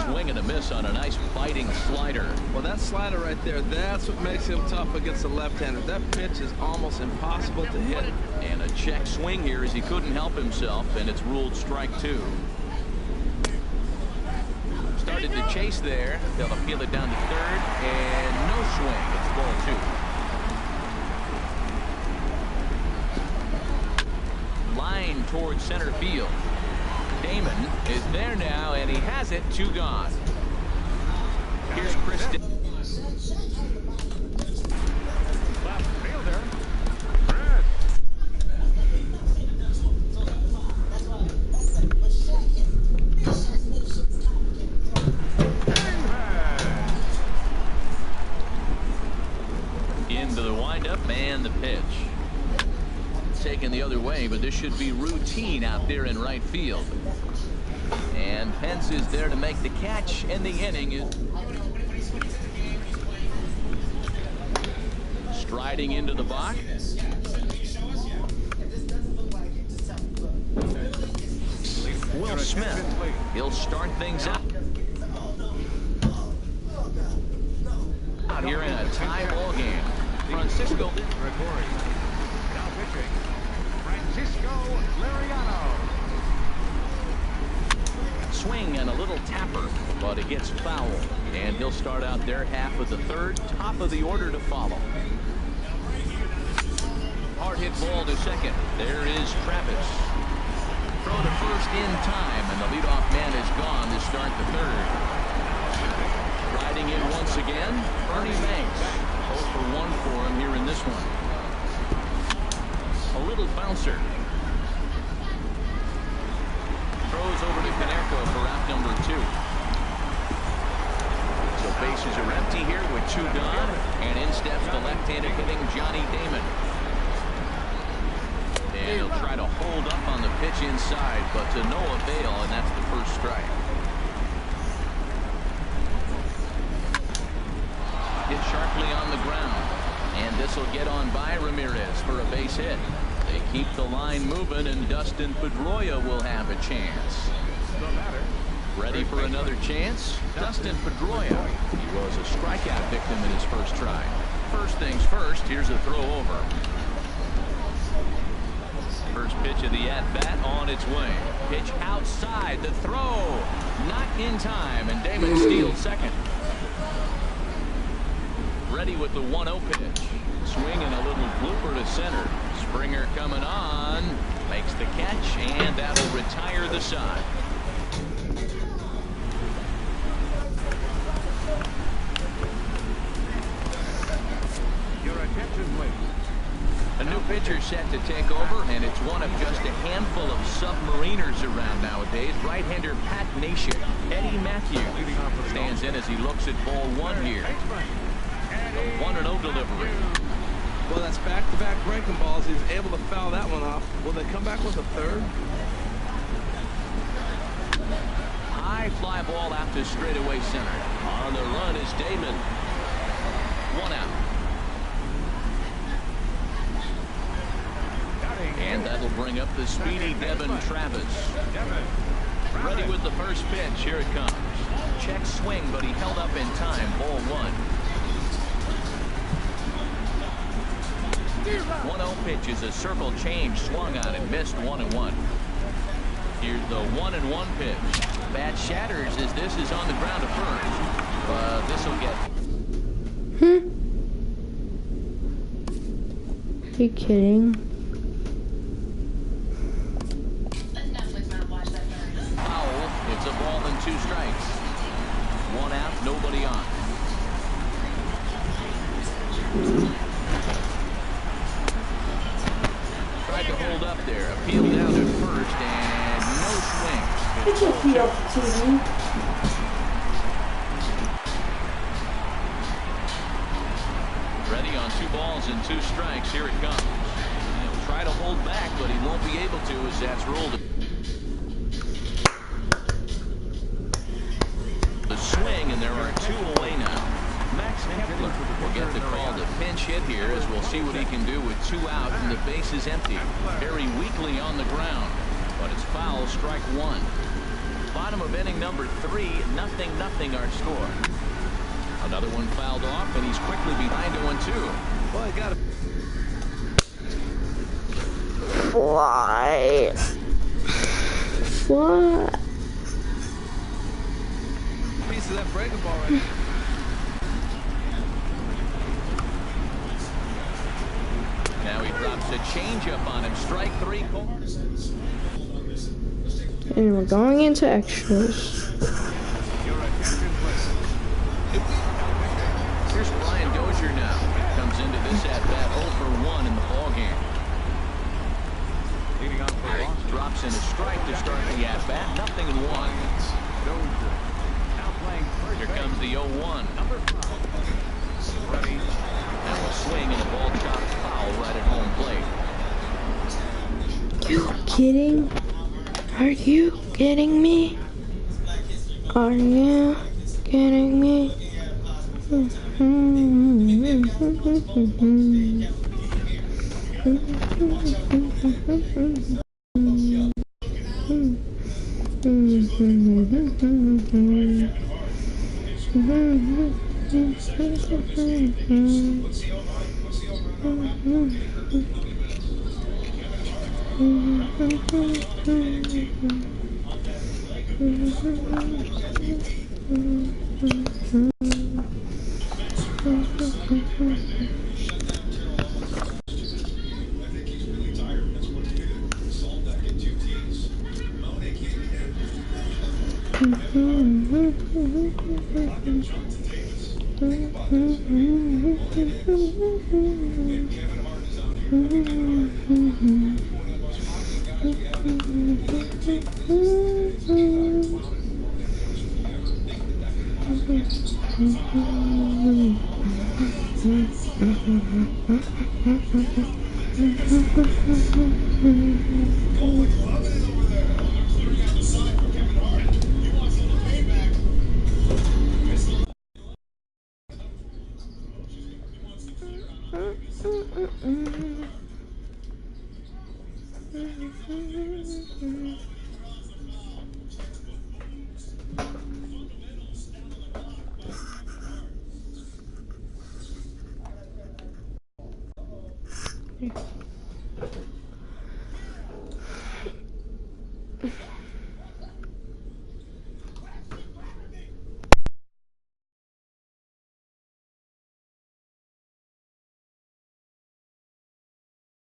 Swing and a miss on a nice biting slider. Well, that slider right there, that's what makes him tough against a left-hander. That pitch is almost impossible to hit. And a check swing here as he couldn't help himself, and it's ruled strike 2. Started to chase there. They'll appeal it down to third, and no swing. It's ball 2. Line towards center field. Damon is there now, and he has it. 2 gone. Here's Chris. Left fielder, Chris. Into the windup and the pitch. Taken the other way, but this should be routine out there in right field. And Pence is there to make the catch, and the inning is striding into the box. Will Smith. He'll start things up. Out here in a tie ball game. Francisco. Gregori. Now pitching, Francisco Liriano. Swing and a little tapper, but it gets foul. And he'll start out their half of the third, top of the order to follow. Hard hit ball to second. There is Travis. Throw to first in time, and the leadoff man is gone to start the third. Riding in once again, Ernie Banks. 0 for 1 for him here in this one. A little bouncer. Throws over to Canerco for out number 2. So bases are empty here with 2 gone, and in steps the left-handed hitting Johnny Damon. And he'll try to hold up on the pitch inside, but to no avail, and that's the first strike. Hit sharply on the ground, and this will get on by Ramirez for a base hit. They keep the line moving, and Dustin Pedroia will have a chance. Ready for another chance? Dustin Pedroia. He was a strikeout victim in his first try. First things first, here's a throw over. First pitch of the at-bat on its way. Pitch outside, the throw. Not in time, and Damon steals second. Ready with the 1-0 pitch. Swing and a little blooper to center. Springer coming on. Makes the catch, and that'll retire side. Your attention, please. A new pitcher set to take over, and it's one of just a handful of submariners around nowadays. Right-hander Pat Nation. Eddie Matthews stands in as he looks at ball one here. The 1-0 delivery. Well, that's back-to-back breaking balls. He was able to foul that one off. Will they come back with a third? High fly ball out to straightaway center. On the run is Damon. 1 out. And that'll bring up the speedy Devin Travis. Ready with the first pitch. Here it comes. Check swing, but he held up in time. Ball 1. 1-0 pitch is a circle change. Swung on and missed 1-1. Here's the 1-1 pitch. Bat shatters as this is on the ground to first. This will get. Are you kidding? Foul. It's a ball and 2 strikes. 1 out, nobody on. Tried to hold up there. Appeal down to first and no swing. It's a field TV. Ready on 2 balls and 2 strikes. Here it comes. He'll try to hold back, but he won't be able to as that's ruled. The swing, and there are 2 away now. Max Kepler will get the call to pinch hit here as we'll see what he can do with 2 out and the base is empty. Very weakly on the ground, but it's foul, strike 1. Bottom of inning number 3, 0-0 our score. Another one fouled off, and he's quickly behind 0-2. Well, he got a Why? What? piece of that breaking ball right there. Now he drops a changeup on him. Strike 3. And we're going into extras. Your attention, please. Here's Brian Dozier now. Comes into this at-bat 0 for 1 in the ballgame. Leading off for Boston. Drops in a strike to start the at-bat. 0-1. Dozier. Now playing first Here base. comes the 0-1. Number 5. Ready. Now a swing and a ball chopped foul right at home plate. You kidding? Are you kidding me? Are you kidding me?